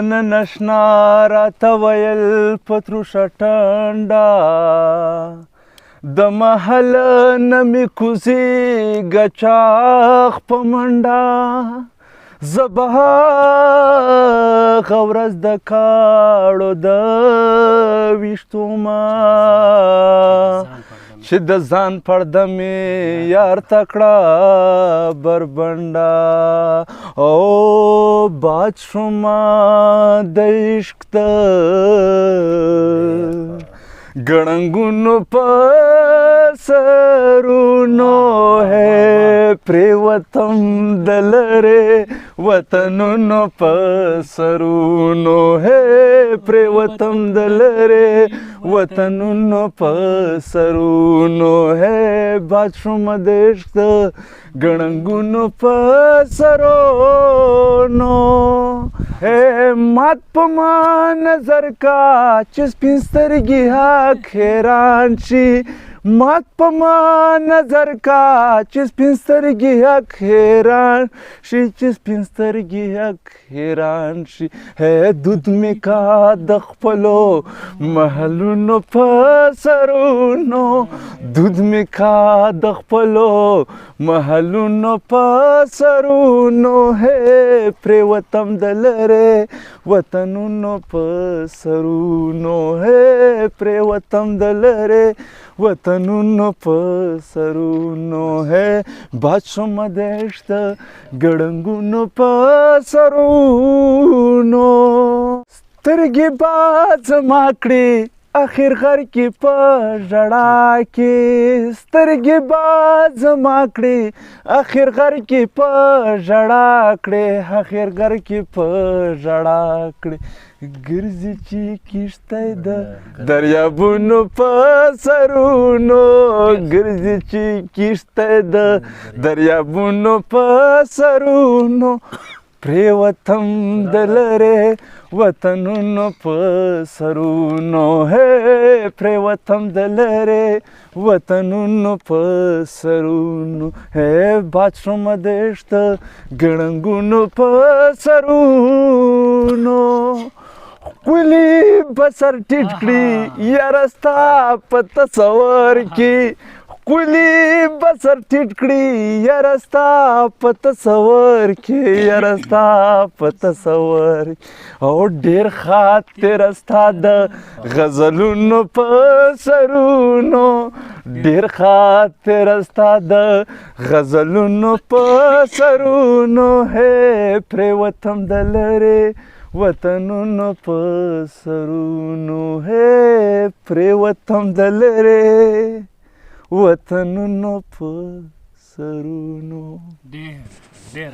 نن اشنا راته ویل پتروشه ټنډه د محل نه مې کوزېږه چاغ په منډه زه به هغه ورځ د کاڼو د ویشتومه چې د ځان پرده مې یار ته کړه بربنډه او باد شومه د عشق د ګړنګونو په سرونو ہے پرېوتم د لرې وطنونو په سرونو ہے پرېوتم د لرې وطنونو په سرونو ہے باد شومه د عشق د ګړنګونو په سرونو ہے مات په ما نظر کا چې سپین سترګې حق حیران شي مات په ما نظر کا چې سپین سترګې حق حیران شي چې سپین سترګې حق حیران شي ہے دود مې کا د خپلو محلونو په سرونو دود مې کا د خپلو محلونو په سرونو ہے پرېوتم د لرې وطنونو په سرونو ہے پرېوتم د لرې وطنونو په سرونو ہے باد شومه د عشق د ګړنګونو په سرونو سترګې باد زما کړې اخر غر کې په ژړا کې سترګې باد زما کړې اخر غر کې په ژړا کړې اخر غر کې په ژړا کړې ګرځي چې کښتۍ د دریابونو په سرونو ګرځي چې کښتۍ د دریابونو په سرونو پرېوتم د لرې وطنونو په سرونو ہے پرېوتم د لرې وطنونو په سرونو ہے باد شومه د عشق د ګړنګونو په سرونو ښکلي به سر ټیټ کړي یاره ستا په تصور کې ښکلي به سر ټیټ کړي یاره ستا په تصور کې یاره ستا په تصور او ډېر خاطره ستا د غزلونو په سرونو ډېر خاطره ستا د غزلونو په سرونو ہے پرېوتم د لرې وطنونو په سرونو ہے پرېوتم د لرې وطنونو په سرونو ډېر